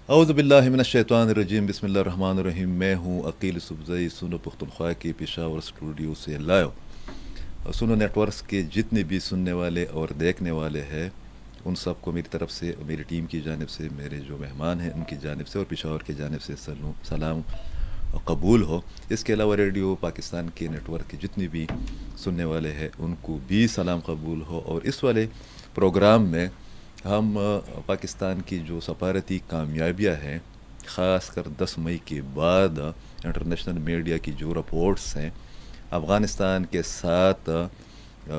اعوذ باللہ من الشیطان الرجیم، بسم اللہ الرحمن الرحیم۔ میں ہوں عقیل سبزئی، سنو پختونخوا کے پشاور اسٹوڈیو سے لائیو۔ سنو نیٹ ورکس کے جتنے بھی سننے والے اور دیکھنے والے ہیں ان سب کو میری طرف سے اور میری ٹیم کی جانب سے، میرے جو مہمان ہیں ان کی جانب سے اور پشاور کی جانب سے سلام قبول ہو۔ اس کے علاوہ ریڈیو پاکستان کے نیٹ ورک کے جتنے بھی سننے والے ہیں ان کو بھی سلام قبول ہو۔ اور اس والے پروگرام میں ہم پاکستان کی جو سفارتی کامیابیاں ہیں، خاص کر 10 مئی کے بعد انٹرنیشنل میڈیا کی جو رپورٹس ہیں، افغانستان کے ساتھ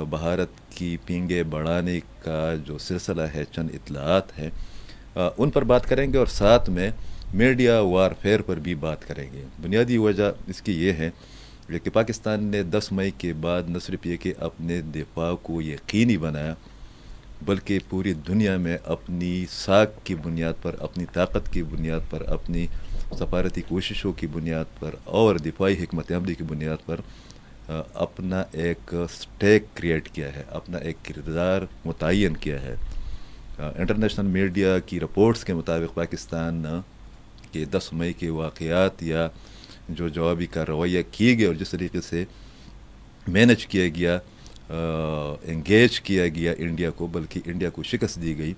بھارت کی پینگیں بڑھانے کا جو سلسلہ ہے، چند اطلاعات ہیں ان پر بات کریں گے، اور ساتھ میں میڈیا وارفیئر پر بھی بات کریں گے۔ بنیادی وجہ اس کی یہ ہے کہ پاکستان نے 10 مئی کے بعد نہ صرف یہ کہ اپنے دفاع کو یقینی بنایا، بلکہ پوری دنیا میں اپنی ساکھ کی بنیاد پر، اپنی طاقت کی بنیاد پر، اپنی سفارتی کوششوں کی بنیاد پر اور دفاعی حکمت عملی کی بنیاد پر اپنا ایک سٹیک کریٹ کیا ہے، اپنا ایک کردار متعین کیا ہے۔ انٹرنیشنل میڈیا کی رپورٹس کے مطابق پاکستان کے 10 مئی کے واقعات یا جو جوابی کارروائیاں کی گئی اور جس طریقے سے مینج کیا گیا، انگیج کیا گیا انڈیا کو، بلکہ انڈیا کو شکست دی گئی،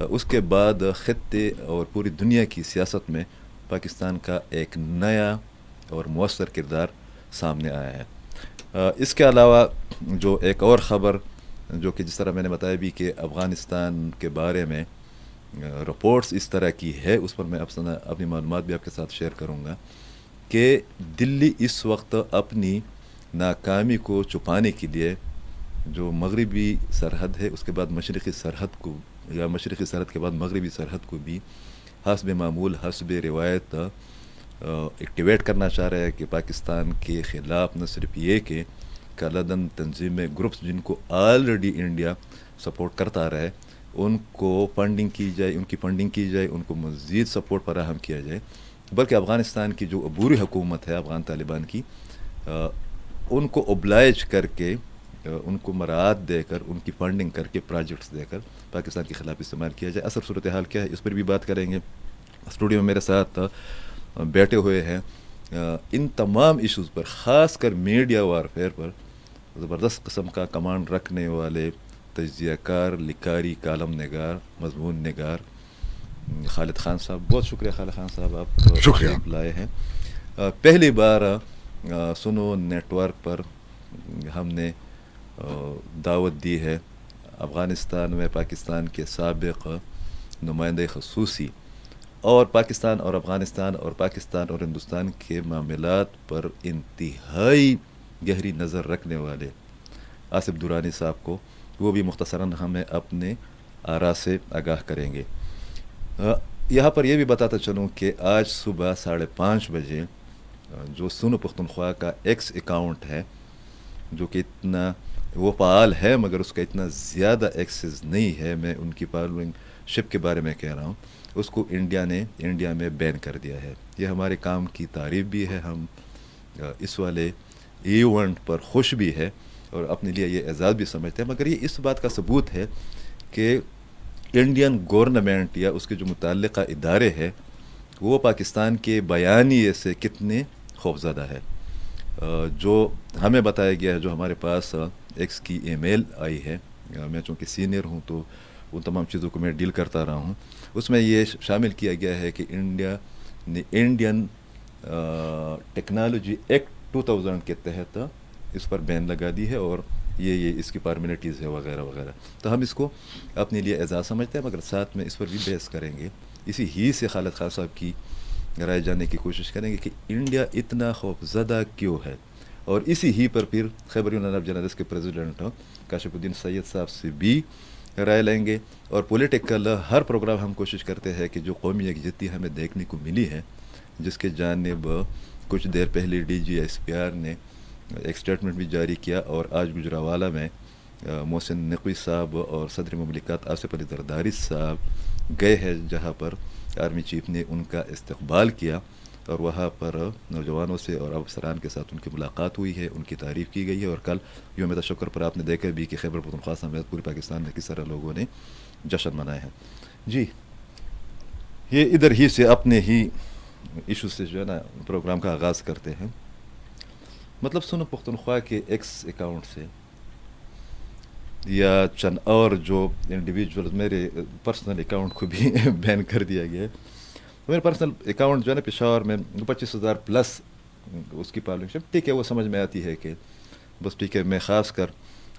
اس کے بعد خطے اور پوری دنیا کی سیاست میں پاکستان کا ایک نیا اور مؤثر کردار سامنے آیا ہے۔ اس کے علاوہ جو ایک اور خبر جو کہ جس طرح میں نے بتایا بھی کہ افغانستان کے بارے میں رپورٹس اس طرح کی ہے، اس پر میں اپنی معلومات بھی آپ کے ساتھ شیئر کروں گا کہ دلی اس وقت اپنی ناکامی کو چھپانے کے لیے جو مغربی سرحد ہے اس کے بعد مشرقی سرحد کو، یا مشرقی سرحد کے بعد مغربی سرحد کو بھی حسب معمول، حسب روایت ایکٹیویٹ کرنا چاہ رہا ہے، کہ پاکستان کے خلاف نہ صرف یہ کہ کالعدم تنظیمیں، گروپس جن کو آلریڈی انڈیا سپورٹ کرتا رہا ہے، ان کو فنڈنگ کی جائے، ان کی فنڈنگ کی جائے، ان کو مزید سپورٹ فراہم کیا جائے، بلکہ افغانستان کی جو عبوری حکومت ہے افغان طالبان کی، ان کو اوبلائج کر کے، ان کو مراعات دے کر، ان کی فنڈنگ کر کے، پروجیکٹس دے کر پاکستان کے خلاف استعمال کیا جائے۔ اصل صورتحال کیا ہے اس پر بھی بات کریں گے۔ اسٹوڈیو میں میرے ساتھ بیٹھے ہوئے ہیں ان تمام ایشوز پر، خاص کر میڈیا وارفیئر پر زبردست قسم کا کمانڈ رکھنے والے تجزیہ کار، لکھاری، کالم نگار، مضمون نگار خالد خان صاحب۔ بہت شکریہ خالد خان صاحب، آپ تشریف لائے ہیں۔ پہلی بار سنو نیٹ ورک پر ہم نے دعوت دی ہے افغانستان میں پاکستان کے سابق نمائندہ خصوصی اور پاکستان اور افغانستان اور پاکستان اور ہندوستان کے معاملات پر انتہائی گہری نظر رکھنے والے آصف درانی صاحب کو، وہ بھی مختصراً ہمیں اپنے آراء سے آگاہ کریں گے۔ یہاں پر یہ بھی بتاتا چلوں کہ آج صبح 5:30 بجے جو سنو پختونخوا کا ایکس اکاؤنٹ ہے، جو کہ اتنا وہ فعال ہے مگر اس کا اتنا زیادہ ایکسس نہیں ہے، میں ان کی فالوئنگ شپ کے بارے میں کہہ رہا ہوں، اس کو انڈیا میں بین کر دیا ہے۔ یہ ہمارے کام کی تعریف بھی ہے، ہم اس والے ایونٹ پر خوش بھی ہے اور اپنے لیے یہ اعزاز بھی سمجھتے ہیں، مگر یہ اس بات کا ثبوت ہے کہ انڈین گورنمنٹ یا اس کے جو متعلقہ ادارے ہیں وہ پاکستان کے بیانیے سے کتنے خوفزدہ ہے۔ جو ہمیں بتایا گیا ہے، جو ہمارے پاس ایکس کی ای میل آئی ہے، میں چونکہ سینئر ہوں تو ان تمام چیزوں کو میں ڈیل کرتا رہا ہوں، اس میں یہ شامل کیا گیا ہے کہ انڈیا نے انڈین ٹیکنالوجی ایکٹ 2000 کے تحت اس پر بین لگا دی ہے، اور یہ اس کی فارمیلٹیز ہے وغیرہ وغیرہ۔ تو ہم اس کو اپنے لیے اعزاز سمجھتے ہیں، مگر ساتھ میں اس پر بھی بحث کریں گے۔ اسی ہی سے خالد خان صاحب کی رائے جاننے کی کوشش کریں گے کہ انڈیا اتنا خوف زدہ کیوں ہے، اور اسی ہی پر پھر خیبر یونان جنادس کے پریزیڈنٹ کاشف الدین سید صاحب سے بھی رائے لیں گے۔ اور پولیٹیکل ہر پروگرام ہم کوشش کرتے ہیں کہ جو قومی یکجہتی ہمیں دیکھنے کو ملی ہے، جس کے جانب کچھ دیر پہلے D G S P R نے ایک سٹیٹمنٹ بھی جاری کیا، اور آج گجرانوالہ میں محسن نقوی صاحب اور صدر مملکت آصف علی زرداری صاحب گئے ہیں، جہاں پر آرمی چیف نے ان کا استقبال کیا، اور وہاں پر نوجوانوں سے اور افسران کے ساتھ ان کی ملاقات ہوئی ہے، ان کی تعریف کی گئی ہے۔ اور کل یوم تشکر پر آپ نے دیکھا بھی کہ خیبر پختونخوا سمیت پورے پاکستان میں کس طرح لوگوں نے جشن منائے ہیں۔ جی یہ ادھر ہی سے اپنے ہی ایشو سے جو ہے نا پروگرام کا آغاز کرتے ہیں. مطلب سنو پختونخوا کے ایکس اکاؤنٹ سے یا چند اور جو انڈیویجول میرے پرسنل اکاؤنٹ کو بھی بین کر دیا گیا ہے. میرے پرسنل اکاؤنٹ جو ہے نا پشاور میں 25,000 پلس اس کی پاپولیشن. ٹھیک ہے وہ سمجھ میں آتی ہے کہ بس ٹھیک ہے میں خاص کر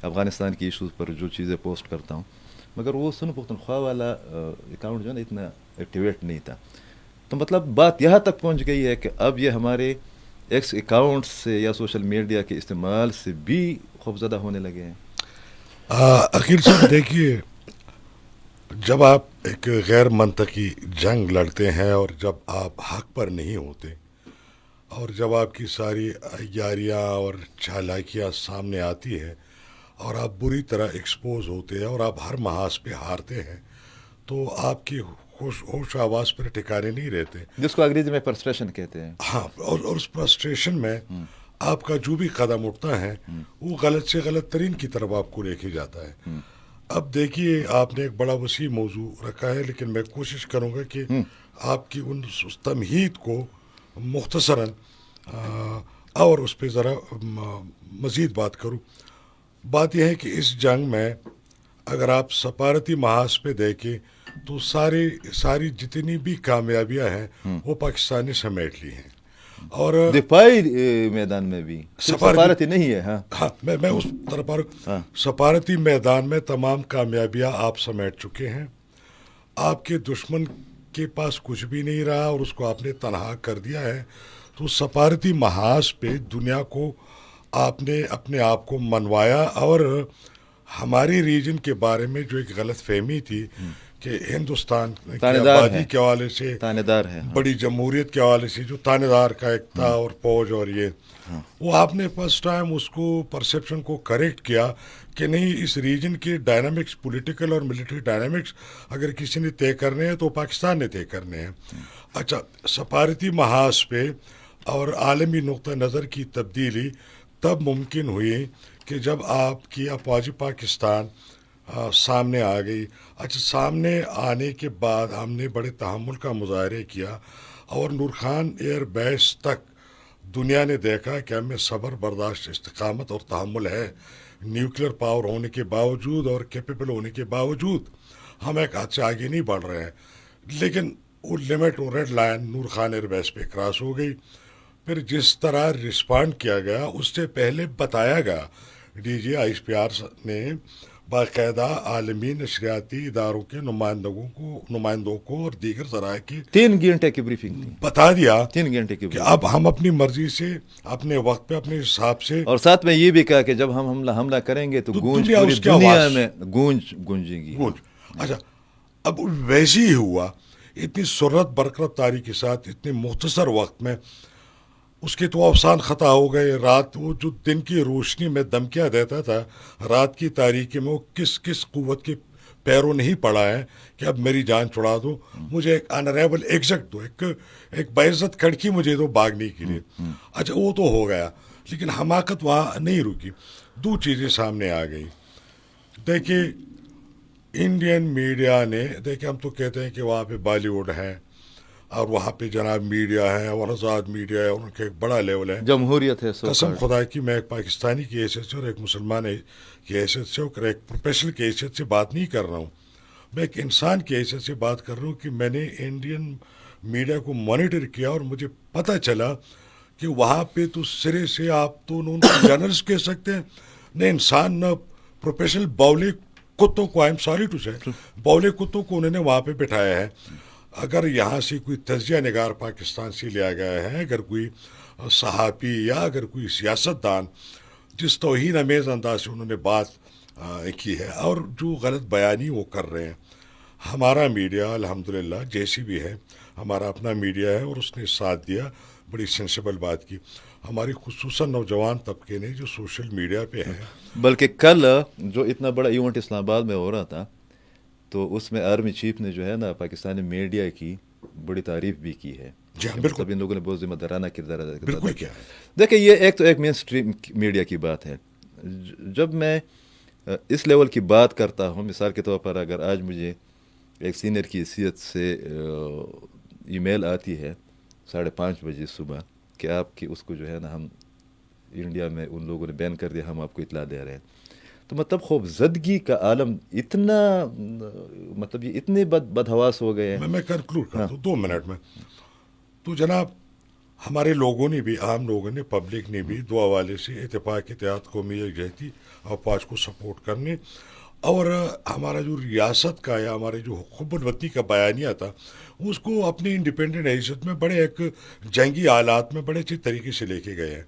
افغانستان کی ایشوز پر جو چیزیں پوسٹ کرتا ہوں, مگر وہ سنو پختونخوا والا اکاؤنٹ جو ہے نا اتنا ایکٹیویٹ نہیں تھا. تو مطلب بات یہاں تک پہنچ گئی ہے کہ اب یہ ہمارے ایکس اکاؤنٹ سے یا سوشل میڈیا کے استعمال سے بھی خوفزدہ ہونے لگے ہیں. عقیل صاحب دیکھیے, جب آپ ایک غیر منطقی جنگ لڑتے ہیں اور جب آپ حق پر نہیں ہوتے اور جب آپ کی ساری عیاریاں اور چالاکیاں سامنے آتی ہے اور آپ بری طرح ایکسپوز ہوتے ہیں اور آپ ہر محاذ پہ ہارتے ہیں, تو آپ کی ہوش آواز پر ٹھکانے نہیں رہتے, جس کو انگریزی میں فرسٹریشن کہتے ہیں. ہاں, اور اس فرسٹریشن میں آپ کا جو بھی قدم اٹھتا ہے وہ غلط سے غلط ترین کی طرف آپ کو لے کے جاتا ہے. اب دیکھیے آپ نے ایک بڑا وسیع موضوع رکھا ہے, لیکن میں کوشش کروں گا کہ آپ کی اس تمہید کو مختصراً اور اس پہ ذرا مزید بات کروں. بات یہ ہے کہ اس جنگ میں اگر آپ سفارتی محاذ پہ دیکھیں تو ساری جتنی بھی کامیابیاں ہیں وہ پاکستان نے سمیٹ لی ہیں, اور دفاعی میدان میں بھی سفارتی نہیں ہے. ہاں, میں اس طرف سفارتی میدان میں تمام کامیابیاں آپ سمیٹ چکے ہیں. آپ کے دشمن کے پاس کچھ بھی نہیں رہا اور اس کو آپ نے تنہا کر دیا ہے. تو سفارتی محاذ پہ دنیا کو آپ نے اپنے آپ کو منوایا, اور ہماری ریجن کے بارے میں جو ایک غلط فہمی تھی کہ ہندوستان کی آبادی کے حوالے سے, بڑی جمہوریت کے حوالے سے جو تانے دار کا ایک تھا اور فوج اور یہ, وہ آپ نے فرسٹ ٹائم اس کو پرسیپشن کو کریکٹ کیا کہ نہیں, اس ریجن کے ڈائنامکس, پولیٹیکل اور ملٹری ڈائنامکس اگر کسی نے طے کرنے ہیں تو پاکستان نے طے کرنے ہیں. اچھا, سفارتی محاذ پہ اور عالمی نقطہ نظر کی تبدیلی تب ممکن ہوئی کہ جب آپ کی افواج پاکستان سامنے آ گئی. اچھا, سامنے آنے کے بعد ہم نے بڑے تحمل کا مظاہرے کیا, اور نور خان ایئر بیس تک دنیا نے دیکھا کہ ہمیں صبر, برداشت, استقامت اور تحمل ہے. نیوکلیر پاور ہونے کے باوجود اور کیپیبل ہونے کے باوجود ہم ایک ہاتھ سے آگے نہیں بڑھ رہے ہیں. لیکن وہ لمٹ, وہ ریڈ لائن نور خان ایئر بیس پہ کراس ہو گئی. پھر جس طرح رسپانڈ کیا گیا اس سے پہلے بتایا گیا, D G I S P R نے باقاعدہ عالمی نشریاتی اداروں کے نمائندوں کو اور دیگر ذرائع کی 3 گھنٹے کی بریفنگ بتا دیا 3 گھنٹے کی کہ اب ہم اپنی مرضی سے, اپنے وقت پہ, اپنے حساب سے, اور ساتھ میں یہ بھی کہا کہ جب ہم حملہ کریں گے تو گونج پوری دنیا میں گونجے گی. اچھا, اب ویسے ہی ہوا. اتنی سرعت برقرار تاری کے ساتھ اتنے مختصر وقت میں اس کے تو افسان خطا ہو گئے. رات, وہ جو دن کی روشنی میں دمکیاں دیتا تھا, رات کی تاریکی میں وہ کس قوت کے پیروں نہیں پڑا ہے کہ اب میری جان چھڑا دو, مجھے ایک آنریبل ایگزیکٹ دو, ایک باعزت کھڑکی مجھے دو بھاگنے کے لیے. اچھا, وہ تو ہو گیا, لیکن حماقت وہاں نہیں رکی. 2 چیزیں سامنے آ گئی. دیکھیے, انڈین میڈیا نے, دیکھیں ہم تو کہتے ہیں کہ وہاں پہ بالی ووڈ ہے اور وہاں پہ جناب میڈیا ہے اور آزاد میڈیا ہے, ان کا ایک بڑا لیول ہے, جمہوریت ہے. قسم خدا کی میں ایک پاکستانی کی حیثیت سے اور ایک مسلمان کی حیثیت سے اور ایک پروفیشنل کی حیثیت سے بات نہیں کر رہا ہوں, میں ایک انسان کی حیثیت سے بات کر رہا ہوں کہ میں نے انڈین میڈیا کو مانیٹر کیا اور مجھے پتہ چلا کہ وہاں پہ تو سرے سے آپ تو ان کو جرنلسٹ کہہ سکتے ہیں, نہ انسان نہ پروفیشنل, باولے کتوں کو, آئی ایم سوری ٹو سے, باولے کتوں کو انہوں نے وہاں پہ بٹھایا ہے. اگر یہاں سے کوئی تجزیہ نگار پاکستان سے لیا گیا ہے, اگر کوئی صحافی یا اگر کوئی سیاست دان جس توہین امیز انداز سے انہوں نے بات کی ہے اور جو غلط بیانی وہ کر رہے ہیں, ہمارا میڈیا الحمدللہ جیسی بھی ہے, ہمارا اپنا میڈیا ہے اور اس نے ساتھ دیا, بڑی سینسیبل بات کی. ہماری خصوصاً نوجوان طبقے نے جو سوشل میڈیا پہ ہے, بلکہ کل جو اتنا بڑا ایونٹ اسلام آباد میں ہو رہا تھا تو اس میں آرمی چیف نے جو ہے نا پاکستانی میڈیا کی بڑی تعریف بھی کی ہے. جی ہاں, بالکل, ان لوگوں نے بہت ذمہ دارانہ کردار ادا بالکل کیا ہے. دیکھیں, یہ ایک تو ایک مین اسٹریم میڈیا کی بات ہے. جب میں اس لیول کی بات کرتا ہوں, مثال کے طور پر اگر آج مجھے ایک سینئر کی حیثیت سے ای میل آتی ہے 5:30 بجے صبح کہ آپ کی اس کو جو ہے نا ہم انڈیا میں ان لوگوں نے بین کر دیا، ہم آپ کو اطلاع دے رہے ہیں. تو مطلب خوف زدگی کا عالم اتنا، مطلب یہ اتنے بدحواس ہو گئے ہیں. میں کنکلوڈ کرتا ہوں 2 منٹ میں. تو جناب ہمارے لوگوں نے بھی، عام لوگوں نے، پبلک نے بھی دو حوالے سے اتفاق اتحاد قومی یکجہتی افواج کو سپورٹ کرنے، اور ہمارا جو ریاست کا یا ہمارے جو حب الوطنی کا بیانیہ تھا اس کو اپنی انڈیپینڈنٹ حیثیت میں بڑے ایک جنگی حالات میں بڑے اچھے طریقے سے لے کے گئے ہیں.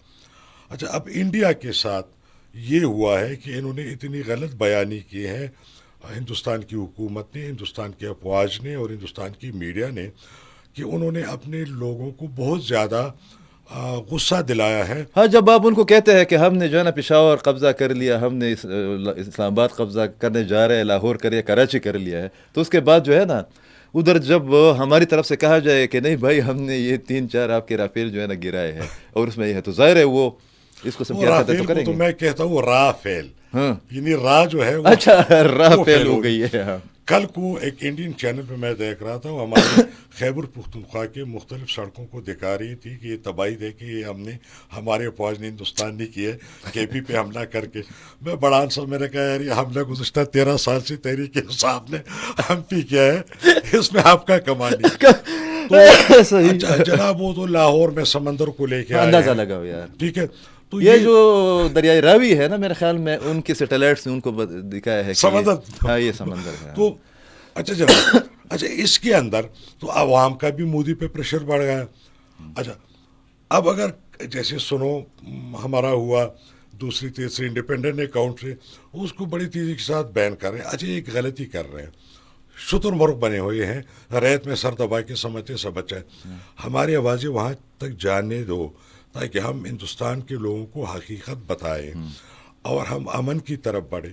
اچھا، اب انڈیا کے ساتھ یہ ہوا ہے کہ انہوں نے اتنی غلط بیانی کی ہے، ہندوستان کی حکومت نے، ہندوستان کی افواج نے اور ہندوستان کی میڈیا نے، کہ انہوں نے اپنے لوگوں کو بہت زیادہ غصہ دلایا ہے. ہاں، جب آپ ان کو کہتے ہیں کہ ہم نے جو ہے نا پشاور قبضہ کر لیا، ہم نے اسلام آباد قبضہ کرنے جا رہے ہیں، لاہور کر لیا، کراچی کر لیا ہے، تو اس کے بعد جو ہے نا ادھر جب ہماری طرف سے کہا جائے کہ نہیں بھائی ہم نے یہ 3-4 آپ کے رافیل جو ہے نا گرائے ہیں اور اس میں یہ ہے، تو ظاہر ہے وہ اس قسم کی حرکتیں تو کریں گے. تو میں کہتا ہوں رافیل، ہاں، یعنی را جو ہے وہ اچھا رافیل ہو گئی ہے. ہاں، کل کو ایک انڈین چینل پہ میں دیکھ رہا تھا، وہ ہمارے خیبر پختونخوا کے مختلف سڑکوں کو دکھا رہی تھی کہ یہ تباہی دیکھی، یہ ہم نے، ہمارے فوج نے ہندوستان نے کی ہے کے پی پہ حملہ کر کے. میں بڑان صاحب، میں نے کہا یار یہ حملہ گزشتہ 13 سال سے تحریک انصاف نے ہم پی کیا ہے، اس میں آپ کا کمال نہیں. تو جناب وہ تو لاہور میں سمندر کو لے کے اندازہ لگاؤ یار. ٹھیک ہے، تو یہ جو دریائے راوی ہے نا، میرے خیال میں ان کے سیٹلائٹس نے ان کو دکھایا ہے سمندر. ہاں یہ سمندر ہے. تو اچھا جناب، اچھا اس کے اندر تو عوام کا بھی مودی پہ پریشر بڑھ گیا. اچھا اب اگر جیسے سنو ہمارا ہوا دوسری تیسری انڈیپینڈنٹ اکاؤنٹ سے اس کو بڑی تیزی کے ساتھ بین کر رہے ہیں. اچھا ایک غلطی کر رہے ہیں، شتر مرغ بنے ہوئے ہیں، ریت میں سر دبا کے سمجھتے سب اچھا ہے. ہماری آوازیں وہاں تک جانے دو تاکہ ہم ہندوستان کے لوگوں کو حقیقت بتائیں اور ہم امن کی طرف بڑھے،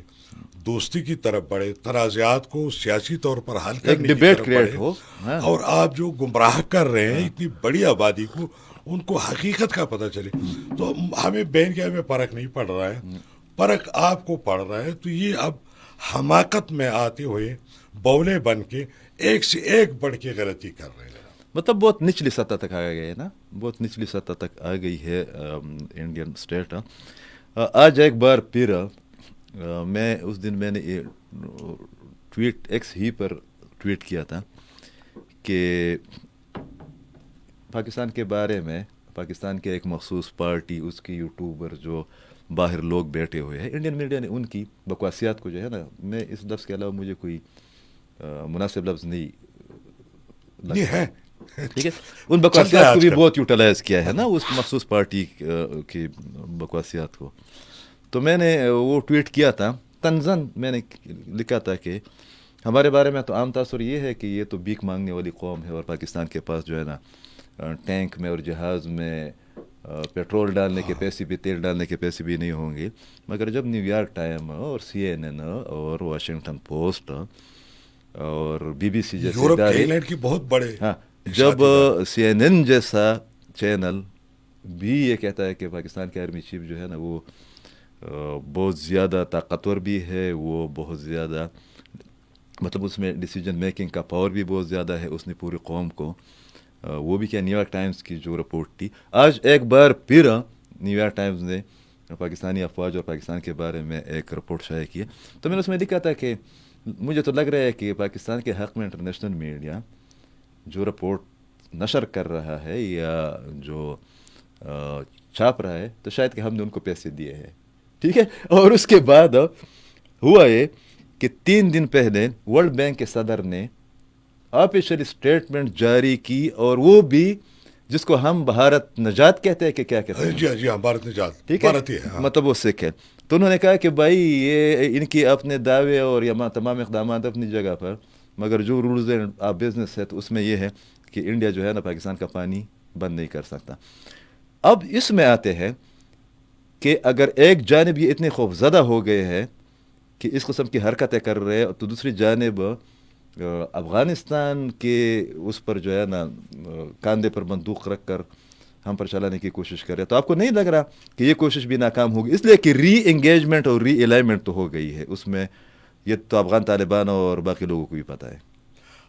دوستی کی طرف بڑھے، تنازعات کو سیاسی طور پر حل کرنے کی طرف بڑھے. اور آپ جو گمراہ کر رہے ہیں اتنی بڑی آبادی کو، ان کو حقیقت کا پتہ چلے. تو ہمیں بین کیا میں فرق نہیں پڑ رہا ہے، فرق آپ کو پڑ رہا ہے. تو یہ اب حماقت میں آتے ہوئے بولے بن کے ایک سے ایک بڑھ کے غلطی کر رہے ہیں. مطلب بہت نچلی سطح تک آ گئے ہے نا، بہت نچلی سطح تک آ گئی ہے انڈین اسٹیٹ. آج ایک بار پھر میں اس دن میں نے ٹویٹ ایکس ہی پر ٹویٹ کیا تھا کہ پاکستان کے بارے میں، پاکستان کے ایک مخصوص پارٹی، اس کے یوٹیوبر جو باہر لوگ بیٹھے ہوئے ہیں، انڈین میڈیا نے ان کی بکواسیات کو جو ہے نا، میں اس لفظ کے علاوہ مجھے کوئی مناسب لفظ نہیں ہے، ٹھیک ہے، ان بکواسیات کو بھی بہت یوٹیلائز کیا ہے نا اس مخصوص پارٹی کی بکواسیات کو. تو میں نے وہ ٹویٹ کیا تھا، طنزاً میں نے لکھا تھا کہ ہمارے بارے میں تو عام تاثر یہ ہے کہ یہ تو بھیک مانگنے والی قوم ہے اور پاکستان کے پاس جو ہے نا ٹینک میں اور جہاز میں پیٹرول ڈالنے کے پیسے بھی، تیل ڈالنے کے پیسے بھی نہیں ہوں گے. مگر جب نیو یارک ٹائم اور CNN اور واشنگٹن پوسٹ اور BBC جیسے ادارے، کی بہت بڑے، ہاں جب CNN جیسا چینل بھی یہ کہتا ہے کہ پاکستان کے آرمی چیف جو ہے نا وہ بہت زیادہ طاقتور بھی ہے، وہ بہت زیادہ، مطلب اس میں ڈیسیجن میکنگ کا پاور بھی بہت زیادہ ہے، اس نے پوری قوم کو، وہ بھی کیا نیو یارک ٹائمز کی جو رپورٹ تھی. آج ایک بار پھر نیو یارک ٹائمز نے پاکستانی افواج اور پاکستان کے بارے میں ایک رپورٹ شائع کی ہے. تو میں نے اس میں لکھا تھا کہ مجھے تو لگ رہا ہے کہ پاکستان کے حق میں انٹرنیشنل میڈیا جو رپورٹ نشر کر رہا ہے یا جو چھاپ رہا ہے، تو شاید کہ ہم نے ان کو پیسے دیے ہیں، ٹھیک ہے. اور اس کے بعد ہوا یہ کہ 3 دن پہلے ورلڈ بینک کے صدر نے آفیشیل اسٹیٹمنٹ جاری کی، اور وہ بھی جس کو ہم بھارت نجات کہتے ہیں کہ کیا کہتے ہیں، جی ہاں، بھارت نجات، ٹھیک ہے، مطلب وہ سکھ ہے. تو انہوں نے کہا کہ بھائی یہ ان کی اپنے دعوے اور یہ تمام اقدامات اپنی جگہ پر، مگر جو رولز آف بزنس ہے تو اس میں یہ ہے کہ انڈیا جو ہے نا پاکستان کا پانی بند نہیں کر سکتا. اب اس میں آتے ہیں کہ اگر ایک جانب یہ اتنے خوف زدہ ہو گئے ہیں کہ اس قسم کی حرکتیں کر رہے ہیں، تو دوسری جانب افغانستان کے اس پر جو ہے نا کاندھے پر بندوق رکھ کر ہم پر چلانے کی کوشش کر رہے ہیں. تو آپ کو نہیں لگ رہا کہ یہ کوشش بھی ناکام ہوگی؟ اس لیے کہ ری انگیجمنٹ اور ری الائنمنٹ تو ہو گئی ہے اس میں، یہ تو افغان طالبان اور باقی لوگوں کو بھی پتہ ہے.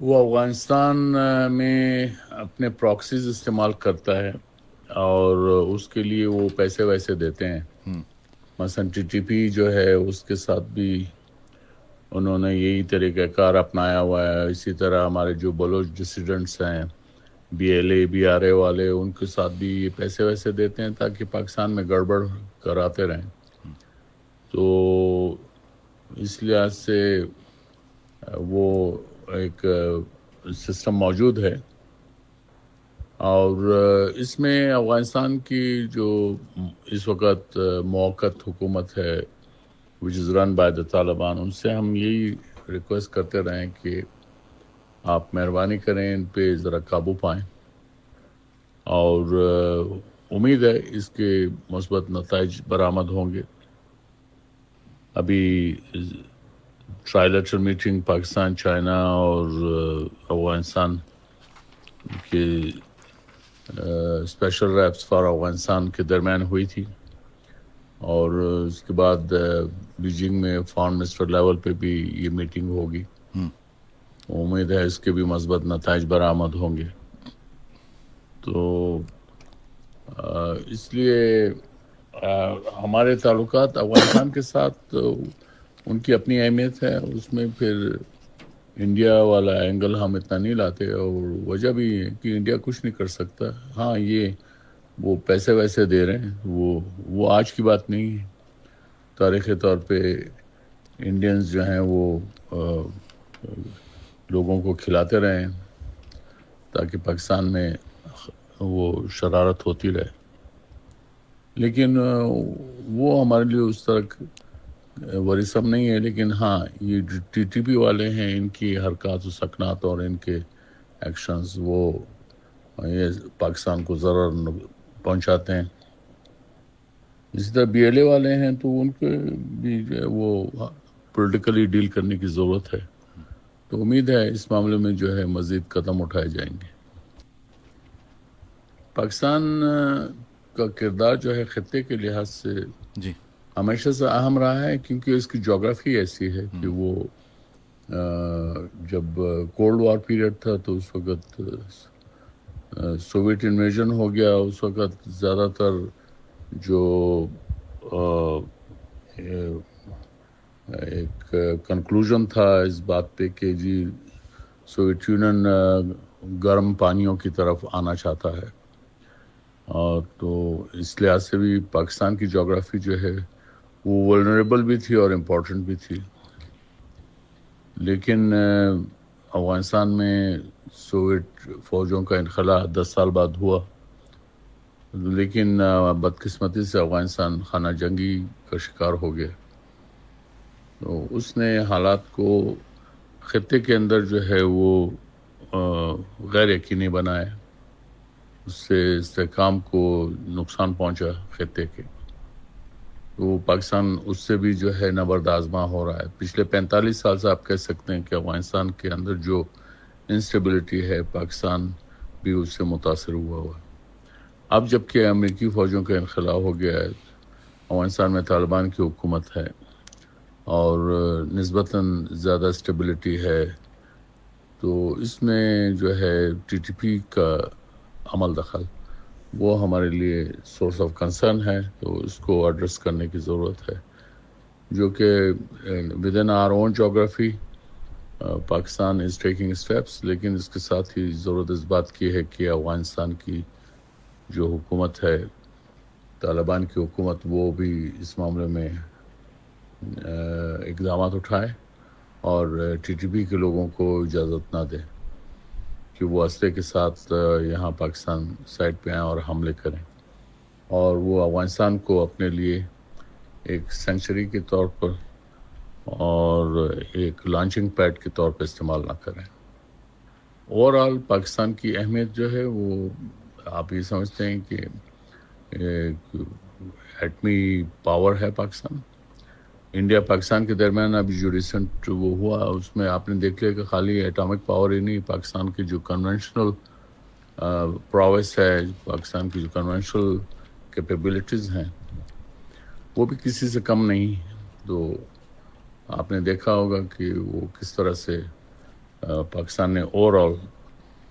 وہ افغانستان میں اپنے پراکسیز استعمال کرتا ہے اور اس کے لیے وہ پیسے ویسے دیتے ہیں. مثلا ٹی ٹی پی جو ہے اس کے ساتھ بھی انہوں نے یہی طریقہ کار اپنایا ہوا ہے. اسی طرح ہمارے جو بلوچ ڈسیڈنٹس ہیں B L A B R A والے, ان کے ساتھ بھی یہ پیسے ویسے دیتے ہیں تاکہ پاکستان میں گڑبڑ کراتے رہیں. تو اس لحاظ سے وہ ایک سسٹم موجود ہے. اور اس میں افغانستان کی جو اس وقت موقت حکومت ہے which is run by the Taliban, ان سے ہم یہی ریکویسٹ کرتے رہیں کہ آپ مہربانی کریں ان پہ ذرا قابو پائیں, اور امید ہے اس کے مثبت نتائج برآمد ہوں گے. ابھی ٹرائلیٹرل میٹنگ پاکستان, چائنا اور افغانستان کے اسپیشل ریپس فار افغانستان کے درمیان ہوئی تھی, اور اس کے بعد بیجنگ میں فارن منسٹر لیول پہ بھی یہ میٹنگ ہوگی. امید ہے اس کے بھی مثبت نتائج برآمد ہوں گے. تو اس لیے ہمارے تعلقات افغانستان کے ساتھ ان کی اپنی اہمیت ہے. اس میں پھر انڈیا والا اینگل ہم اتنا نہیں لاتے, اور وجہ بھی ہے کہ انڈیا کچھ نہیں کر سکتا. ہاں یہ وہ پیسے ویسے دے رہے ہیں, وہ آج کی بات نہیں ہے. تاریخی طور پہ انڈینز جو ہیں وہ لوگوں کو کھلاتے رہے ہیں تاکہ پاکستان میں وہ شرارت ہوتی رہے. لیکن وہ ہمارے لیے اس طرح ورثم نہیں ہے. لیکن ہاں یہ ٹی ٹی پی والے ہیں, ان کی حرکات و سکنات اور ان کے ایکشنز وہ یہ پاکستان کو ضرر پہنچاتے ہیں. اسی طرح بی ایل اے والے ہیں تو ان کے بھی جو ہے وہ پولیٹیکلی ڈیل کرنے کی ضرورت ہے. تو امید ہے اس معاملے میں جو ہے مزید قدم اٹھائے جائیں گے. پاکستان کا کردار جو ہے خطے کے لحاظ سے جی ہمیشہ سے اہم رہا ہے, کیونکہ اس کی جغرافی ایسی ہے کہ وہ جب کولڈ وار پیریڈ تھا تو اس وقت سوویت انویژن ہو گیا. اس وقت زیادہ تر جو ایک کنکلوژن تھا اس بات پہ کہ جی سوویت یونین گرم پانیوں کی طرف آنا چاہتا ہے, اور تو اس لحاظ سے بھی پاکستان کی جغرافی جو ہے وہ ولنریبل بھی تھی اور امپورٹنٹ بھی تھی. لیکن افغانستان میں سوویت فوجوں کا انخلا 10 سال بعد ہوا, لیکن بدقسمتی سے افغانستان خانہ جنگی کا شکار ہو گیا. تو اس نے حالات کو خطے کے اندر جو ہے وہ غیر یقینی بنائے, اس سے استحکام کو نقصان پہنچا خطے کے. تو پاکستان اس سے بھی جو ہے نبرد آزما ہو رہا ہے. پچھلے 45 سال سے آپ کہہ سکتے ہیں کہ افغانستان کے اندر جو انسٹیبلٹی ہے پاکستان بھی اس سے متاثر ہوا ہوا ہے. اب جب کہ امریکی فوجوں کا انخلا ہو گیا ہے, افغانستان میں طالبان کی حکومت ہے اور نسبتاً زیادہ اسٹیبلٹی ہے, تو اس میں جو ہے ٹی ٹی پی کا عمل دخل وہ ہمارے لیے سورس آف کنسرن ہے. تو اس کو ایڈریس کرنے کی ضرورت ہے, جو کہ ود ان آر اون جغرافی پاکستان از ٹیکنگ اسٹیپس. لیکن اس کے ساتھ ہی ضرورت اس بات کی ہے کہ افغانستان کی جو حکومت ہے, طالبان کی حکومت, وہ بھی اس معاملے میں اقدامات اٹھائے اور ٹی ٹی پی کے لوگوں کو اجازت نہ دے کہ وہ اسلحے کے ساتھ یہاں پاکستان سائڈ پہ آئیں اور حملے کریں, اور وہ افغانستان کو اپنے لیے ایک سینکچری کے طور پر اور ایک لانچنگ پیڈ کے طور پر استعمال نہ کریں. اوورآل پاکستان کی اہمیت جو ہے وہ آپ یہ سمجھتے ہیں کہ ایٹمی پاور ہے پاکستان. انڈیا پاکستان کے درمیان ابھی جو ریسنٹ وہ ہوا اس میں آپ نے دیکھ لیا کہ خالی ایٹامک پاور ہی نہیں, پاکستان کی جو کنونشنل پراویس ہے, پاکستان کی جو کنونشنل کیپیبلٹیز ہیں وہ بھی کسی سے کم نہیں. تو آپ نے دیکھا ہوگا کہ وہ کس طرح سے پاکستان نے اوور آل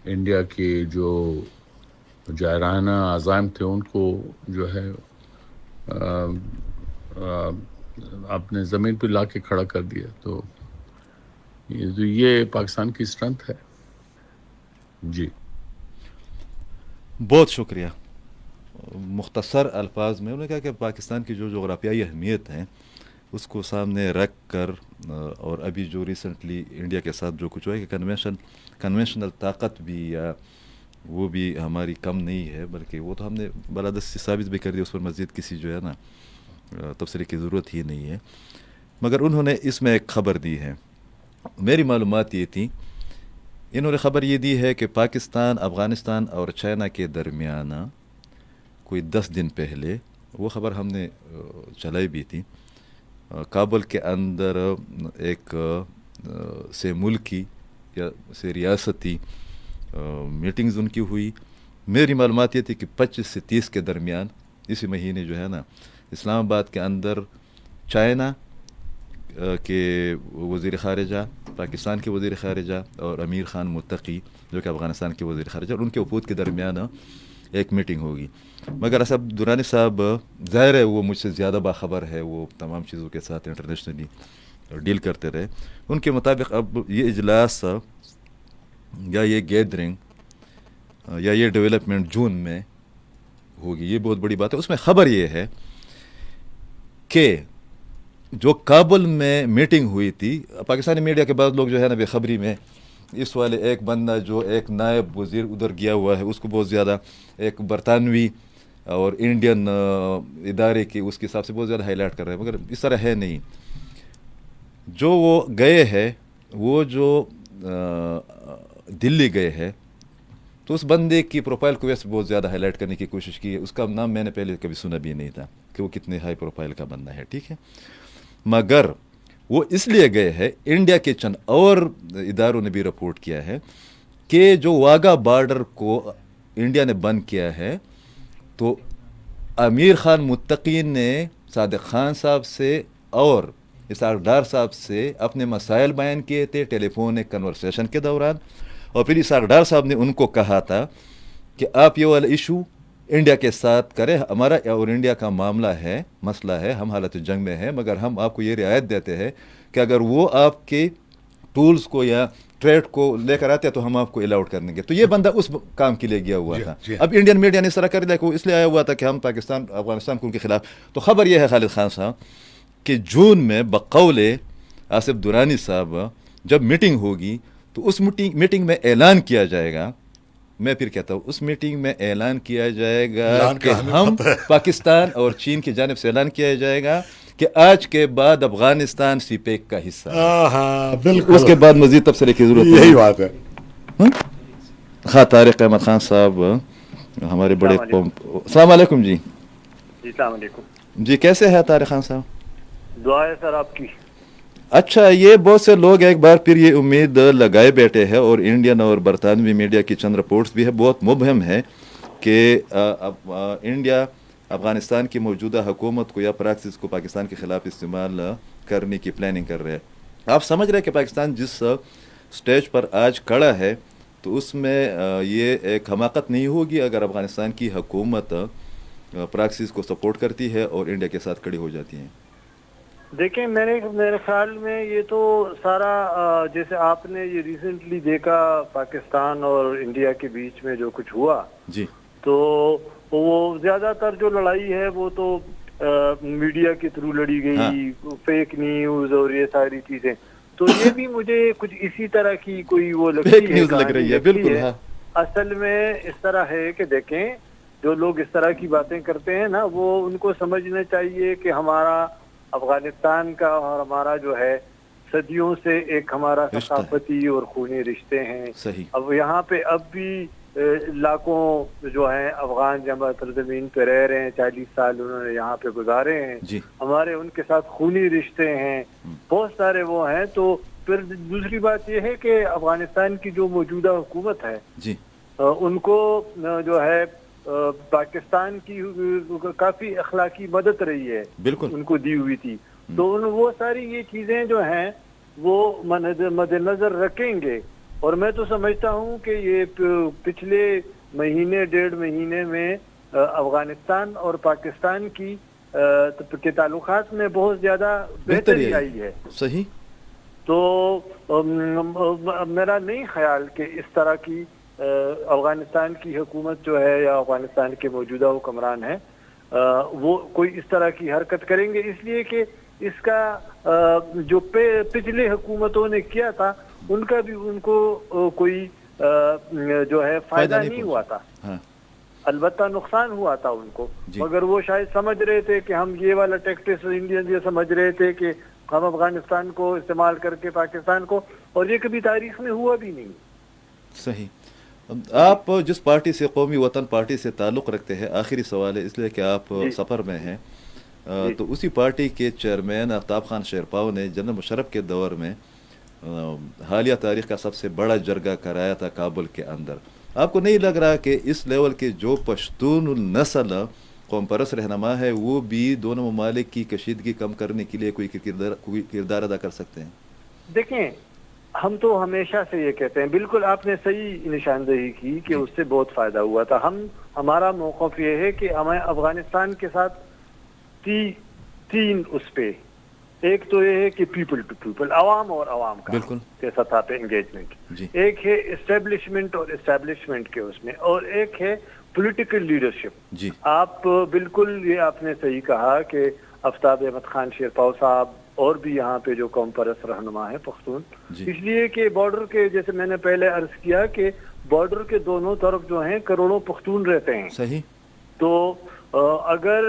انڈیا کے جو جائرانہ عزائم تھے ان کو جو ہے اپنے زمین پہ لا کے کھڑا کر دیا. تو یہ پاکستان کی اسٹرینتھ ہے. جی بہت شکریہ. مختصر الفاظ میں انہوں نے کہا کہ پاکستان کی جو جغرافیائی اہمیت ہیں اس کو سامنے رکھ کر اور ابھی جو ریسنٹلی انڈیا کے ساتھ جو کچھ ہوا ہے کہ کنونشنل طاقت بھی یا وہ بھی ہماری کم نہیں ہے، بلکہ وہ تو ہم نے بالادستی ثابت بھی کر دی، اس پر مزید کسی جو ہے نا تبصرے کی ضرورت ہی نہیں ہے. مگر انہوں نے اس میں ایک خبر دی ہے. میری معلومات یہ تھی، انہوں نے خبر یہ دی ہے کہ پاکستان، افغانستان اور چائنا کے درمیان کوئی 10 دن پہلے، وہ خبر ہم نے چلائی بھی تھی، کابل کے اندر ایک سے ملکی یا سے ریاستی میٹنگز ان کی ہوئی. میری معلومات یہ تھی کہ 25 سے 30 کے درمیان اسی مہینے جو ہے نا اسلام آباد کے اندر چائنا کے وزیر خارجہ، پاکستان کے وزیر خارجہ اور امیر خان متقی جو کہ افغانستان کے وزیر خارجہ، اور ان کے وفود کے درمیان ایک میٹنگ ہوگی. مگر اسد درانی صاحب ظاہر ہے وہ مجھ سے زیادہ باخبر ہے، وہ تمام چیزوں کے ساتھ انٹرنیشنلی ڈیل کرتے رہے. ان کے مطابق اب یہ اجلاس یا یہ گیدرنگ یا یہ ڈیولپمنٹ جون میں ہوگی. یہ بہت بڑی بات ہے. اس میں خبر یہ ہے کہ جو کابل میں میٹنگ ہوئی تھی، پاکستانی میڈیا کے بعض لوگ جو ہے نا بے خبری میں اس والے ایک بندہ جو ایک نائب وزیر ادھر گیا ہوا ہے اس کو بہت زیادہ ایک برطانوی اور انڈین ادارے کی اس کے حساب سے بہت زیادہ ہائی لائٹ کر رہے ہیں، مگر اس طرح ہے نہیں. جو وہ گئے ہے، وہ جو دلی گئے ہے، تو اس بندے کی پروفائل کو ویسے بہت زیادہ ہائی لائٹ کرنے کی کوشش کی ہے. اس کا نام میں نے پہلے کبھی سنا بھی نہیں تھا کہ وہ کتنے ہائی پروفائل کا بندہ ہے، ٹھیک ہے. مگر وہ اس لیے گئے ہیں، انڈیا کے چند اور اداروں نے بھی رپورٹ کیا ہے کہ جو واگا بارڈر کو انڈیا نے بند کیا ہے، تو امیر خان متقی نے صادق خان صاحب سے اور اسحاق ڈار صاحب سے اپنے مسائل بیان کیے تھے ٹیلی فونک کنورسیشن کے دوران، اور پھر اسحاق ڈار صاحب نے ان کو کہا تھا کہ آپ یہ والا ایشو انڈیا کے ساتھ کریں، ہمارا اور انڈیا کا معاملہ ہے، مسئلہ ہے، ہم حالت جنگ میں ہیں، مگر ہم آپ کو یہ رعایت دیتے ہیں کہ اگر وہ آپ کے ٹولز کو یا ٹریڈ کو لے کر آتے ہیں تو ہم آپ کو الاؤڈ کر دیں گے. تو یہ بندہ اس کام کے لیے گیا ہوا تھا. اب انڈین میڈیا نے اس طرح کر دیا کہ وہ اس لیے آیا ہوا تھا کہ ہم پاکستان افغانستان کو ان کے خلاف. تو خبر یہ ہے خالد خان صاحب کہ جون میں بقول آصف درانی صاحب جب میٹنگ ہوگی تو اس میٹنگ میں اعلان کیا جائے گا، میں پھر کہتا ہوں اس میٹنگ میں اعلان کیا جائے گا کہ ہم پاکستان اور چین کی جانب سے اعلان کیا جائے گا کہ آج کے بعد افغانستان سی پیک کا حصہ ہے. بالکل. اس کے بعد مزید تبصرے کی ضرورت یہی بات ہے. ہاں طارق احمد خان صاحب ہمارے بڑے السلام علیکم. جی السلام علیکم. جی کیسے ہے طارق خان صاحب؟ دعا ہے سر آپ کی. اچھا، یہ بہت سے لوگ ایک بار پھر یہ امید لگائے بیٹھے ہیں، اور انڈین اور برطانوی میڈیا کی چند رپورٹس بھی ہے، بہت مبہم ہے کہ انڈیا افغانستان کی موجودہ حکومت کو یا پریکسس کو پاکستان کے خلاف استعمال کرنے کی پلاننگ کر رہے ہیں. آپ سمجھ رہے ہیں کہ پاکستان جس سٹیج پر آج کھڑا ہے تو اس میں یہ ایک حماقت نہیں ہوگی اگر افغانستان کی حکومت پریکسس کو سپورٹ کرتی ہے اور انڈیا کے ساتھ کھڑی ہو جاتی ہیں؟ دیکھیں میرے خیال میں یہ تو سارا جیسے آپ نے یہ ریسنٹلی دیکھا پاکستان اور انڈیا کے بیچ میں جو کچھ ہوا، جی، تو وہ زیادہ تر جو لڑائی ہے وہ تو میڈیا کے تھرو لڑی گئی، فیک نیوز اور یہ ساری چیزیں. تو یہ بھی مجھے کچھ اسی طرح کی کوئی وہ لگ رہی ہے. بالکل. اصل میں اس طرح ہے کہ دیکھیں جو لوگ اس طرح کی باتیں کرتے ہیں نا، وہ ان کو سمجھنا چاہیے کہ ہمارا افغانستان کا اور ہمارا جو ہے صدیوں سے ایک ہمارا ثقافتی اور خونی رشتے ہیں. صحیح. اب یہاں پہ اب بھی لاکھوں جو ہیں افغان جمع زمین پہ رہ رہے ہیں، 40 سال انہوں نے یہاں پہ گزارے ہیں. جی. ہمارے ان کے ساتھ خونی رشتے ہیں، بہت سارے وہ ہیں. تو پھر دوسری بات یہ ہے کہ افغانستان کی جو موجودہ حکومت ہے، جی، ان کو جو ہے پاکستان کی کافی اخلاقی مدد رہی ہے، بالکل ان کو دی ہوئی تھی. تو وہ ساری یہ چیزیں جو ہیں وہ مد نظر رکھیں گے اور میں تو سمجھتا ہوں کہ یہ پچھلے مہینے 1.5 مہینے میں افغانستان اور پاکستان کے تعلقات میں بہت زیادہ بہتری آئی ہے. صحیح. تو میرا نہیں خیال کہ اس طرح کی افغانستان کی حکومت جو ہے یا افغانستان کے موجودہ حکمران ہیں وہ کوئی اس طرح کی حرکت کریں گے، اس لیے کہ اس کا جو پچھلے حکومتوں نے کیا تھا ان کا بھی ان کو کوئی جو ہے فائدہ نہیں ہوا تھا. البتہ نقصان ہوا تھا ان کو، مگر وہ شاید سمجھ رہے تھے کہ ہم یہ والا ٹیکٹس انڈین یہ سمجھ رہے تھے کہ ہم افغانستان کو استعمال کر کے پاکستان کو، اور یہ کبھی تاریخ میں ہوا بھی نہیں. صحیح. آپ جس پارٹی سے، قومی وطن پارٹی سے تعلق رکھتے ہیں، آخری سوال ہے اس لیے کہ آپ سفر میں ہیں، تو اسی پارٹی کے چیئرمین آفتاب خان شیرپاؤ نے جنرل مشرف کے دور میں حالیہ تاریخ کا سب سے بڑا جرگہ کرایا تھا کابل کے اندر. آپ کو نہیں لگ رہا کہ اس لیول کے جو پشتون النسل قوم پرست رہنما ہے وہ بھی دونوں ممالک کی کشیدگی کم کرنے کے لیے کوئی کردار ادا کر سکتے ہیں؟ دیکھیں، ہم تو ہمیشہ سے یہ کہتے ہیں، بالکل آپ نے صحیح نشاندہی کی کہ اس سے بہت فائدہ ہوا تھا. ہمارا موقف یہ ہے کہ ہمیں افغانستان کے ساتھ تین اس پہ، ایک تو یہ ہے کہ پیپل ٹو پیپل، عوام اور عوام کا کے سطح پہ انگیجمنٹ، ایک ہے اسٹیبلشمنٹ اور اسٹیبلشمنٹ کے اس میں، اور ایک ہے پولیٹیکل لیڈرشپ. آپ بالکل یہ آپ نے صحیح کہا کہ آفتاب احمد خان شیرپاؤ صاحب اور بھی یہاں پہ جو قوم پرست رہنما ہیں پختون، اس لیے کہ بارڈر کے، جیسے میں نے پہلے عرض کیا کہ بارڈر کے دونوں طرف جو ہیں کروڑوں پختون رہتے ہیں. صحیح. تو اگر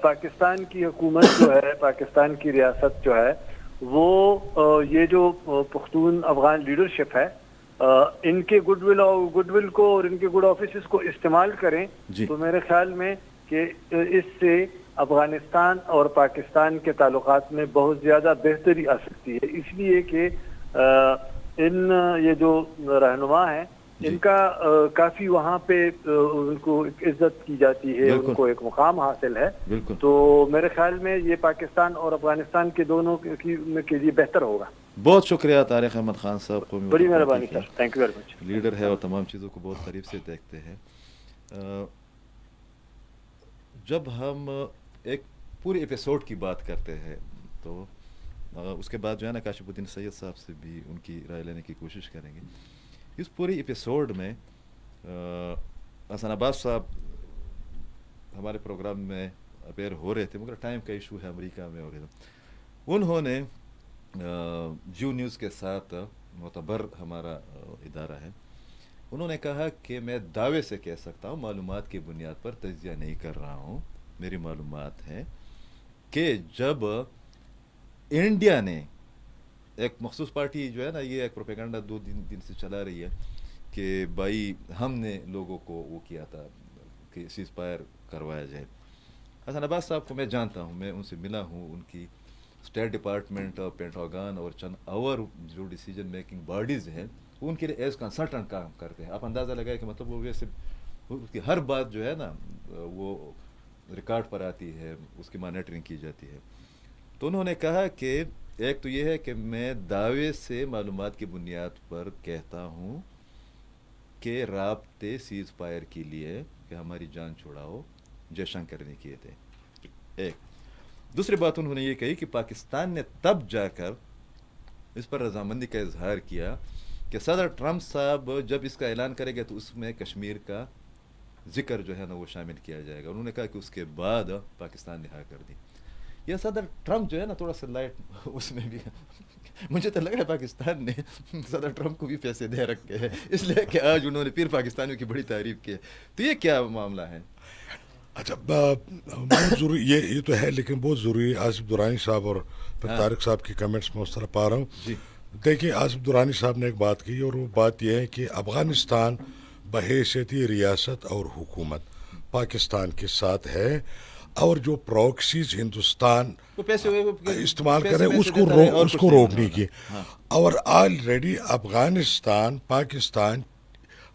پاکستان کی حکومت جو ہے، پاکستان کی ریاست جو ہے، وہ یہ جو پختون افغان لیڈرشپ ہے ان کے گڈ ول کو اور ان کے گڈ آفیسز کو استعمال کریں تو میرے خیال میں کہ اس سے افغانستان اور پاکستان کے تعلقات میں بہت زیادہ بہتری آ سکتی ہے. اس لیے کہ یہ جو رہنما ہیں ان کا کافی وہاں پہ ان کو عزت کی جاتی ہے، ان کو ایک مقام حاصل ہے. تو میرے خیال میں یہ پاکستان اور افغانستان کے دونوں کے لیے بہتر ہوگا. بہت شکریہ طارق احمد خان صاحب، بڑی مہربانی sir, thank you very much. Leader ہے اور تمام چیزوں کو بہت قریب سے دیکھتے ہیں. جب ہم ایک پوری ایپیسوڈ کی بات کرتے ہیں تو اس کے بعد جو ہے نا کاشف الدین سید صاحب سے بھی ان کی رائے لینے کی کوشش کریں گے. اس پوری ایپیسوڈ میں حسن عباس صاحب ہمارے پروگرام میں اپیئر ہو رہے تھے، مگر ٹائم کا ایشو ہے امریکہ میں، اور انہوں نے جیو نیوز کے ساتھ، معتبر ہمارا ادارہ ہے، انہوں نے کہا کہ میں دعوے سے کہہ سکتا ہوں، معلومات کی بنیاد پر تجزیہ نہیں کر رہا ہوں، میری معلومات ہے کہ جب انڈیا نے ایک مخصوص پارٹی جو ہے نا، یہ ایک پروپیگنڈا 2 دن سے چلا رہی ہے کہ بھائی ہم نے لوگوں کو وہ کیا تھا کہ سیز فائر کروایا جائے. حسن عباس صاحب کو میں جانتا ہوں، میں ان سے ملا ہوں، ان کی اسٹیٹ ڈپارٹمنٹ اور پینٹاگن اور چند اور جو ڈیسیجن میکنگ باڈیز ہیں وہ ان کے لیے ایز کنسلٹنٹ کام کرتے ہیں. آپ اندازہ لگائے کہ مطلب وہ ویسے اس کی ہر بات جو ہے نا وہ ریکارڈ پر آتی ہے، اس کی مانیٹرنگ کی جاتی ہے. تو انہوں نے کہا کہ ایک تو یہ ہے کہ میں دعوے سے معلومات کی بنیاد پر کہتا ہوں کہ رابطے سیز فائر کے لیے کہ ہماری جان چھڑاؤ جے شنکر نے کیے تھے. ایک دوسری بات انہوں نے یہ کہی کہ پاکستان نے تب جا کر اس پر رضامندی کا اظہار کیا کہ صدر ٹرمپ صاحب جب اس کا اعلان کرے گا تو اس میں کشمیر کا ذکر جو ہے نا وہ شامل کیا جائے گا. انہوں نے کہا کہ اس کے بعد پاکستان نے ہاں کر دی. یہ صدر ٹرمپ جو ہے نا تھوڑا سا لائٹ اس میں بھی مجھے تو لگ رہا ہے پاکستان نے صدر ٹرمپ کو بھی پیسے دے رکھے ہیں، اس لیے کہ آج انہوں نے پھر پاکستانیوں کی بڑی تعریف کی ہے. تو یہ کیا معاملہ ہے؟ اچھا، بہت ضروری یہ تو ہے، لیکن بہت ضروری آصف درانی صاحب اور پھر طارق صاحب کی کمنٹس میں اس طرح پا رہا ہوں. دیکھیں، آصف درانی صاحب نے ایک بات کی اور وہ بات یہ ہے کہ افغانستان بحیثیت ریاست اور حکومت پاکستان کے ساتھ ہے، اور جو پروکسیز ہندوستان استعمال کرے اس کو روکنے کی. اور آلریڈی افغانستان، پاکستان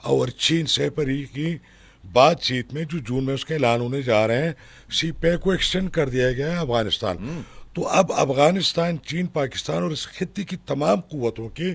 اور چین سیپری کی بات چیت میں جو جون میں اس کے اعلان ہونے جا رہے ہیں، سی پے کو ایکسٹینڈ کر دیا گیا ہے افغانستان. تو اب افغانستان، چین، پاکستان اور اس خطے کی تمام قوتوں کے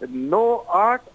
8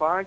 5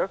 10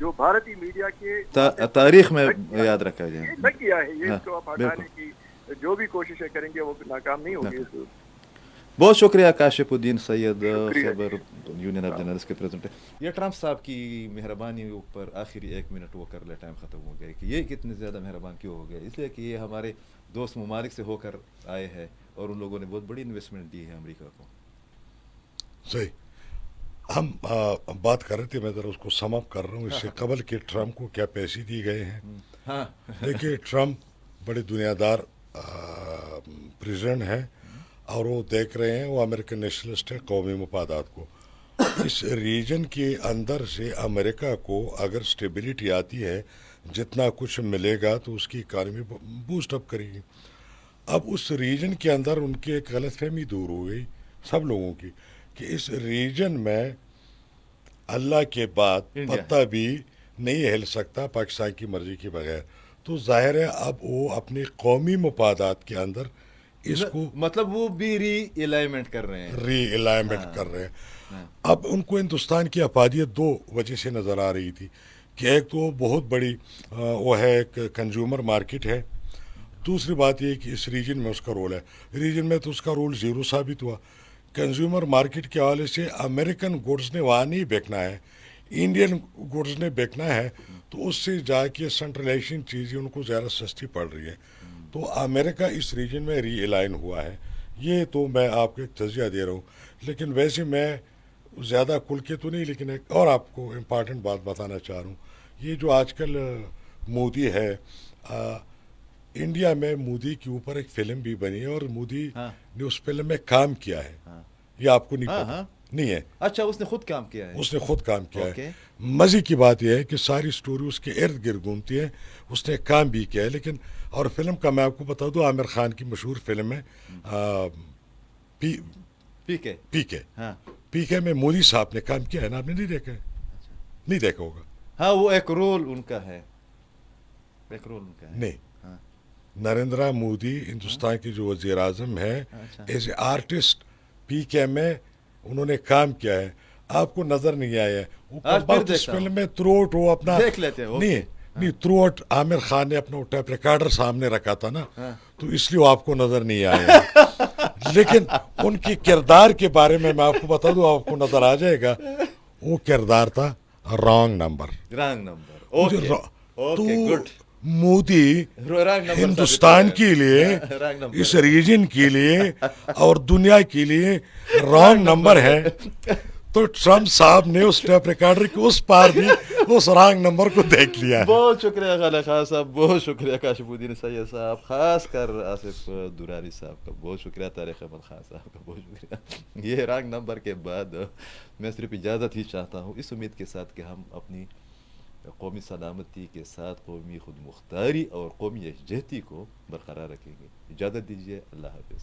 جو بھارتی میڈیا کے تاریخ میں یاد رکھا جائے. یہ لگ گیا ہے, یہ اس کو آپ ہٹانے کی جو بھی کوششیں کریں گے وہ ناکام نہیں ہوگی. بہت شکریہ کاشف الدین سید, خیبر یونین آف جرنلسٹ کے پریزیڈنٹ. یہ ٹرمپ صاحب کی مہربانی اوپر آخری 1 منٹ وہ کر لے, ٹائم ختم ہو گیا کہ یہ کتنے زیادہ مہربان کیوں ہو گیا, اس لیے کہ یہ ہمارے دوست ممالک سے ہو کر آئے ہیں اور ان لوگوں نے بہت بڑی انویسٹمنٹ دی ہے امریکہ کو. صحیح. ہم بات کر رہے تھے, میں ذرا اس کو سم اپ کر رہا ہوں. اس سے قبل کہ ٹرمپ کو کیا پیسے دیے گئے ہیں. دیکھیے ٹرمپ بڑے دنیا دار پریزیڈنٹ ہیں اور وہ دیکھ رہے ہیں, وہ امریکن نیشنلسٹ ہے, قومی مفادات کو. اس ریجن کے اندر سے امریکہ کو اگر اسٹیبلٹی آتی ہے, جتنا کچھ ملے گا تو اس کی اکانومی بوسٹ اپ کرے گی. اب اس ریجن کے اندر ان کی ایک غلط فہمی دور ہو گئی سب لوگوں کی کہ اس ریجن میں اللہ کے بعد پتہ بھی نہیں ہل سکتا پاکستان کی مرضی کے بغیر. تو ظاہر ہے اب وہ اپنے قومی مفادات کے اندر اس کو مطلب وہ بھی ری الائنمنٹ کر رہے ہیں. اب ان کو ہندوستان کی افادیت 2 وجہ سے نظر آ رہی تھی کہ ایک تو بہت بڑی وہ ہے ایک کنزیومر مارکیٹ ہے, دوسری بات یہ کہ اس ریجن میں اس کا رول ہے. ریجن میں تو اس کا رول زیرو ثابت ہوا. کنزیومر مارکیٹ کے حوالے سے امریکن گوڈز نے وہاں نہیں بیچنا ہے, انڈین گوڈز نے بیچنا ہے, تو اس سے جا کے سینٹرل ایشین چیزیں ان کو زیادہ سستی پڑ رہی ہیں. تو امریکہ اس ریجن میں ری الائن ہوا ہے. یہ تو میں آپ کو ایک تجزیہ دے رہا ہوں, لیکن ویسے میں زیادہ کھل کے تو نہیں, لیکن ایک اور آپ کو امپارٹنٹ بات بتانا چاہ رہا ہوں. یہ جو آج کل مودی ہے, انڈیا میں مودی کے اوپر ایک فلم بھی بنی ہے اور مودی نے اس فلم میں کام کیا ہے. یہ آپ کو نہیں پتا نہیں ہے. اچھا, اس نے خود کام کیا ہے. اس نے خود کام کیا ہے. مزے کی بات یہ ہے کہ ساری سٹوری اس کے ارد گرد گھومتی ہے. اس نے کام بھی کیا ہے, لیکن اور فلم کا میں آپ کو بتا دوں, عامر خان کی مشہور فلم ہے پی کے میں مودی صاحب نے کام کیا ہے نا, آپ نے نہیں دیکھا ہے. نہیں دیکھا ہوگا. ہاں, وہ ایک رول ان کا ہے, ایک رول ان کا ہے. نہیں, نریندرا مودی ہندوستان کے جو وزیر اعظم ہے, ایز اے آرٹسٹ پی کے میں انہوں نے کام کیا ہے. آپ کو نظر نہیں آیا ہے اس فلم میں تھرو آؤٹ وہ اپنا دیکھ لیتے ہیں. نہیں, تھرو آؤٹ عامر خان نے اپنا ٹیپ ریکارڈر سامنے رکھا تھا نا, تو اس لیے وہ آپ کو نظر نہیں آیا. لیکن ان کی کردار کے بارے میں آپ کو بتا دوں, آپ کو نظر آ جائے گا. وہ کردار تھا رانگ نمبر. تو مودی ہندوستان کے لیے, اس ریجن کے لیے اور دنیا کے لیے رانگ نمبر ہے. تو ٹرمپ صاحب نے اس ٹیپ ریکارڈر کے اس پار بھی اس رانگ نمبر کو دیکھ لیا. بہت شکریہ خالد خان صاحب, بہت شکریہ کاشف الدین سید صاحب, خاص کر آصف دراری صاحب کا بہت شکریہ, طارق احمد خان صاحب کا بہت شکریہ. یہ رانگ نمبر کے بعد میں صرف اجازت ہی چاہتا ہوں, اس امید کے ساتھ کہ ہم اپنی قومی سلامتی کے ساتھ قومی خود مختاری اور قومی یکجہتی کو برقرار رکھیں گے. اجازت دیجیے, اللہ حافظ.